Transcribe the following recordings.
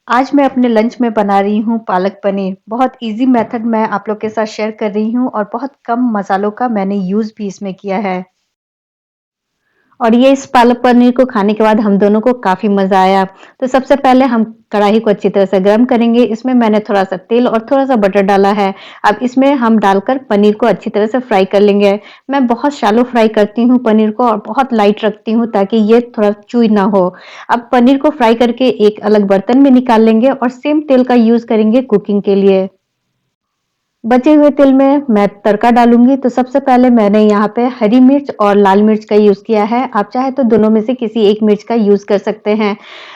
आज मैं अपने लंच में बना रही हूँ पालक पनीर। बहुत ईज़ी मेथड मैं आप लोग के साथ शेयर कर रही हूँ और बहुत कम मसालों का मैंने यूज़ भी इसमें किया है। और ये इस पालक पनीर को खाने के बाद हम दोनों को काफ़ी मज़ा आया। तो सबसे पहले हम कढ़ाई को अच्छी तरह से गरम करेंगे। इसमें मैंने थोड़ा-सा तेल और थोड़ा-सा बटर डाला है। अब इसमें हम डालकर पनीर को अच्छी तरह से फ्राई कर लेंगे। मैं बहुत शैलो फ्राई करती हूँ पनीर को और बहुत लाइट रखती हूँ ताकि ये थोड़ा चुई ना हो। अब पनीर को फ्राई करके एक अलग बर्तन में निकाल लेंगे और सेम तेल का यूज़ करेंगे कुकिंग के लिए। बचे हुए तेल में मैं तड़का डालूँगी, तो सबसे पहले मैंने यहाँ पे हरी मिर्च और लाल मिर्च का यूज़ किया है। आप चाहे तो दोनों में से किसी एक मिर्च का यूज़ कर सकते हैं।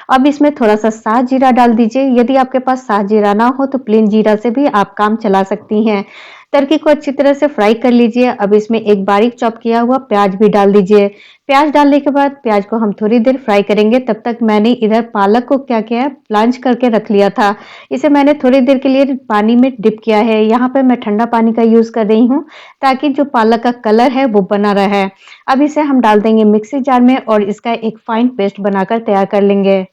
अब इसमें थोड़ा-सा सात जीरा डाल दीजिए। यदि आपके पास सात जीरा ना हो तो प्लेन जीरा से भी आप काम चला सकती हैं। तड़के को अच्छी तरह से फ्राई कर लीजिए। अब इसमें एक बारीक चॉप किया हुआ प्याज भी डाल दीजिए। प्याज डालने के बाद प्याज को हम थोड़ी देर फ्राई करेंगे। तब तक मैंने इधर पालक को क्या किया है, ब्लांच करके रख लिया था। इसे मैंने थोड़ी देर के लिए पानी में डिप किया है। यहाँ पे मैं ठंडा पानी का यूज़ कर रही हूँ ताकि जो पालक का कलर है वो बना रहे। अब इसे हम डाल देंगे मिक्सी जार में और इसका एक फाइन पेस्ट बनाकर तैयार कर लेंगे।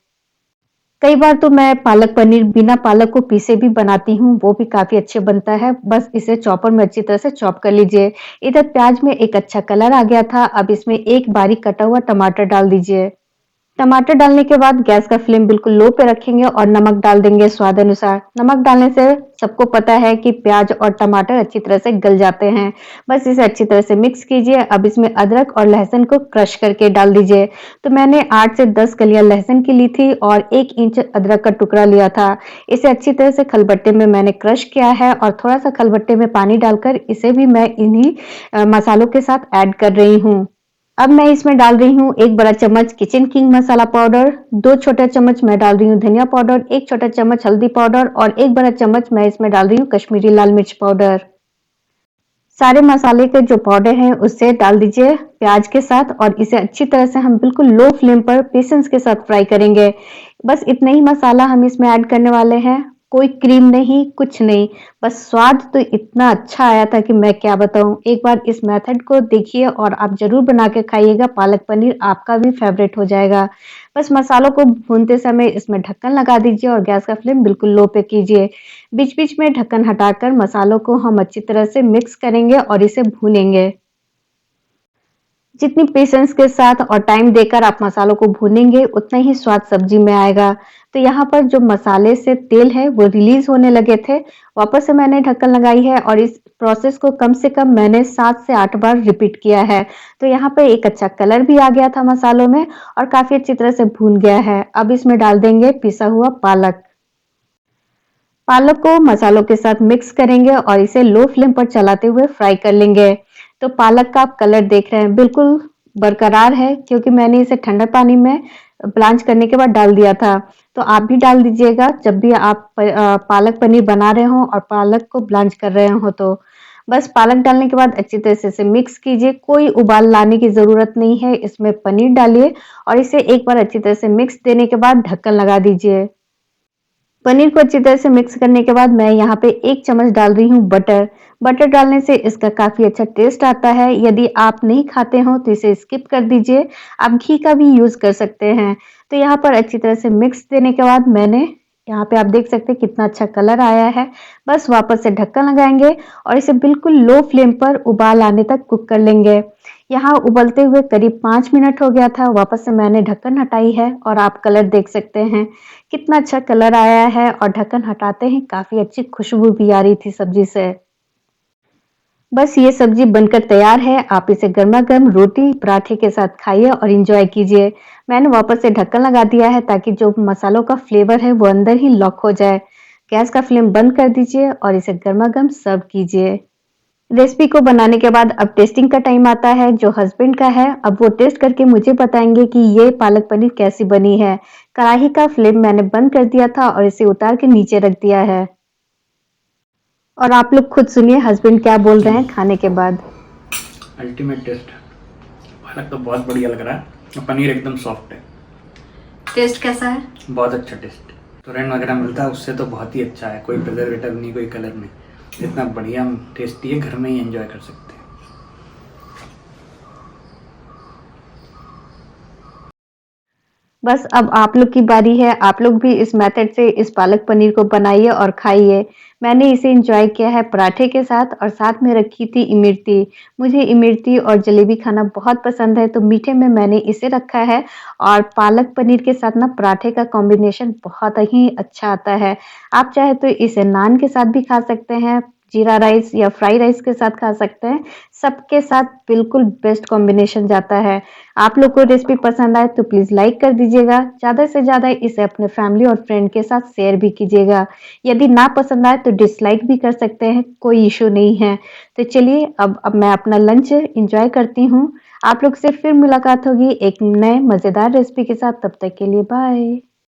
कई बार तो मैं पालक पनीर बिना पालक को पीसे भी बनाती हूँ, वो भी काफ़ी अच्छे बनता है। बस इसे चॉपर में अच्छी तरह से चॉप कर लीजिए। इधर प्याज में एक अच्छा कलर आ गया था। अब इसमें एक बारीक कटा हुआ टमाटर डाल दीजिए। टमाटर डालने के बाद गैस का फ्लेम बिल्कुल लो पे रखेंगे और नमक डाल देंगे स्वाद अनुसार। नमक डालने से सबको पता है कि प्याज और टमाटर अच्छी तरह से गल जाते हैं। बस इसे अच्छी तरह से मिक्स कीजिए। अब इसमें अदरक और लहसुन को क्रश करके डाल दीजिए। तो मैंने 8 से 10 कलियां लहसुन की ली थी और 1 इंच अदरक का टुकड़ा लिया था। इसे अच्छी तरह से खलबट्टे में मैंने क्रश किया है और थोड़ा सा खलबट्टे में पानी डालकर इसे भी मैं इन्हीं मसालों के साथ ऐड कर रही हूँ। अब मैं इसमें डाल रही हूँ 1 बड़ा चम्मच किचन किंग मसाला पाउडर, 2 छोटे चम्मच मैं डाल रही हूँ धनिया पाउडर, 1 छोटा चम्मच हल्दी पाउडर और 1 बड़ा चम्मच मैं इसमें डाल रही हूँ कश्मीरी लाल मिर्च पाउडर। सारे मसाले के जो पाउडर हैं उससे डाल दीजिए प्याज के साथ और इसे अच्छी तरह से हम बिल्कुल लो फ्लेम पर पेशेंस के साथ फ्राई करेंगे। बस इतना ही मसाला हम इसमें ऐड करने वाले हैं। कोई क्रीम नहीं, कुछ नहीं। बस स्वाद तो इतना अच्छा आया था कि मैं क्या बताऊं। एक बार इस मेथड को देखिए और आप जरूर बना के खाइएगा। पालक पनीर आपका भी फेवरेट हो जाएगा। बस मसालों को भूनते समय इसमें ढक्कन लगा दीजिए और गैस का फ्लेम बिल्कुल लो पे कीजिए। बीच-बीच में ढक्कन हटाकर मसालों को हम अच्छी तरह से मिक्स करेंगे और इसे भूनेंगे। जितनी पेशेंस के साथ और टाइम देकर आप मसालों को भूनेंगे, उतना ही स्वाद सब्जी में आएगा। तो यहाँ पर जो मसाले से तेल है वो रिलीज होने लगे थे। वापस से मैंने ढक्कन लगाई है और इस प्रोसेस को कम से कम मैंने 7 से 8 बार रिपीट किया है। तो यहाँ पे एक अच्छा कलर भी आ गया था मसालों में और काफी अच्छी तरह से भून गया है। अब इसमें डाल देंगे पिसा हुआ पालक। पालक को मसालों के साथ मिक्स करेंगे और इसे लो फ्लेम पर चलाते हुए फ्राई कर लेंगे। तो पालक का आप कलर देख रहे हैं बिल्कुल बरकरार है क्योंकि मैंने इसे ठंडा पानी में ब्लांच करने के बाद डाल दिया था। तो आप भी डाल दीजिएगा जब भी आप पालक पनीर बना रहे हो और पालक को ब्लांच कर रहे हो तो। बस पालक डालने के बाद अच्छी तरह से इसे मिक्स कीजिए। कोई उबाल लाने की जरूरत नहीं है। इसमें पनीर डालिए और इसे एक बार अच्छी तरह से मिक्स देने के बाद ढक्कन लगा दीजिए। पनीर को अच्छी तरह से मिक्स करने के बाद मैं यहाँ पे 1 चम्मच डाल रही हूँ बटर। बटर डालने से इसका काफ़ी अच्छा टेस्ट आता है। यदि आप नहीं खाते हो तो इसे स्किप कर दीजिए। आप घी का भी यूज़ कर सकते हैं। तो यहाँ पर अच्छी तरह से मिक्स देने के बाद मैंने यहाँ पे आप देख सकते हैं कितना अच्छा कलर आया है। बस वापस से ढक्कन लगाएंगे और इसे बिल्कुल लो फ्लेम पर उबाल आने तक कुक कर लेंगे। यहाँ उबलते हुए करीब 5 मिनट हो गया था। वापस से मैंने ढक्कन हटाई है और आप कलर देख सकते हैं। कितना अच्छा कलर आया है और ढक्कन हटाते ही काफ़ी अच्छी खुशबू भी आ रही थी सब्जी से। बस ये सब्जी बनकर तैयार है। आप इसे गरमा-गरम रोटी, पराठे के साथ खाइए और एंजॉय कीजिए। मैंने वापस से ढक्कन लगा दिया है ताकि जो मसालों का फ्लेवर है वो अंदर ही लॉक हो जाए। गैस का फ्लेम बंद कर दीजिए और इसे गरमा-गरम सर्व कीजिए। रेसिपी को बनाने के बाद अब टेस्टिंग का टाइम आता है जो हस्बैंड का है। अब वो टेस्ट करके मुझे बताएंगे कि ये पालक पनीर कैसी बनी है। कढ़ाई का फ्लेम मैंने बंद कर दिया था और इसे उतार के नीचे रख दिया है। और आप लोग खुद सुनिए हस्बैंड क्या बोल रहे हैं खाने के बाद। Ultimate taste. पालक तो बहुत बढ़िया लग रहा है और पनीर एकदम सॉफ्ट है। टेस्ट कैसा है? बहुत अच्छा टेस्ट। तुरंत वगैरह मिलता है उससे तो बहुत ही अच्छा है। कोई प्रिजर्वेटिव नहीं, कोई कलर नहीं। इतना बढ़िया टेस्टी है, घर में ही एंजॉय कर सकते हैं। बस अब आप लोग की बारी है, आप लोग भी इस मेथड से इस पालक पनीर को बनाइए और खाइए। मैंने इसे एन्जॉय किया है पराठे के साथ और साथ में रखी थी इमरती। मुझे इमरती और जलेबी खाना बहुत पसंद है, तो मीठे में मैंने इसे रखा है और पालक पनीर के साथ ना पराठे का कॉम्बिनेशन बहुत ही अच्छा आता है। आप चाहे तो इसे नान के साथ भी खा सकते हैं, जीरा राइस या फ्राई राइस के साथ खा सकते हैं। सबके साथ बिल्कुल बेस्ट कॉम्बिनेशन जाता है। आप लोग को रेसिपी पसंद आए तो प्लीज़ लाइक कर दीजिएगा। ज़्यादा से ज़्यादा इसे अपने फैमिली और फ्रेंड के साथ शेयर भी कीजिएगा। यदि ना पसंद आए तो डिसलाइक भी कर सकते हैं, कोई इश्यू नहीं है। तो चलिए अब मैं अपना लंच एन्जॉय करती हूँ। आप लोग से फिर मुलाकात होगी एक नए मज़ेदार रेसिपी के साथ, तब तक के लिए बाय।